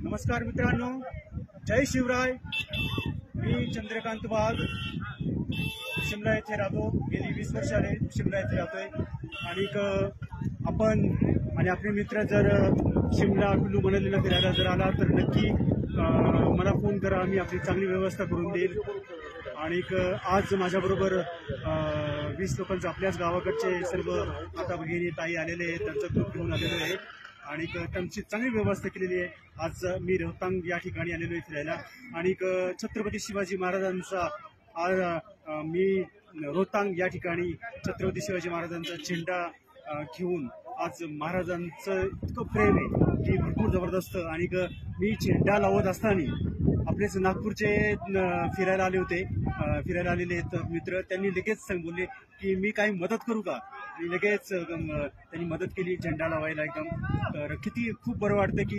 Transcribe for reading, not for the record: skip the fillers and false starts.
नमस्कार मित्रांनो, जय शिवराय. मी चंद्रकांत वाघ शिमला येथे राहतो. गेली 20 वर्ष आले शिमला येथे राहतोय. आणि आपण आणि आपले मित्र जर शिमला कुल्लू मनालीला फिरायला जर आला तर नक्की मला फोन करा. आम्ही आपली चांगली व्यवस्था करून देईल. आणि आज माझ्याबरोबर 20 लोकांचं आपल्याच गावाकडचे सर्व आता भगिनी ताई आलेले आहेत. त्यांचा ग्रुप घेऊन आलेलो आहे आणि त्यांची चांगली व्यवस्था केलेली आहे. आज मी रोहतांग या ठिकाणी आलेलो आहे फिरायला. आणि छत्रपती शिवाजी महाराजांचा आज मी रोहतांग या ठिकाणी छत्रपती शिवाजी महाराजांचा झेंडा घेऊन आज महाराजांचं इतकं प्रेम आहे की भरपूर जबरदस्त. आणि मी झेंडा लावत असताना आपलेच नागपूरचे फिरायला आलेले आहेत मित्र. त्यांनी लगेच बोलले की मी काही मदत करू का. आणि लगेच त्यांनी मदत केली झेंडा लावायला एकदम. तर किती खूप बरं वाटतं की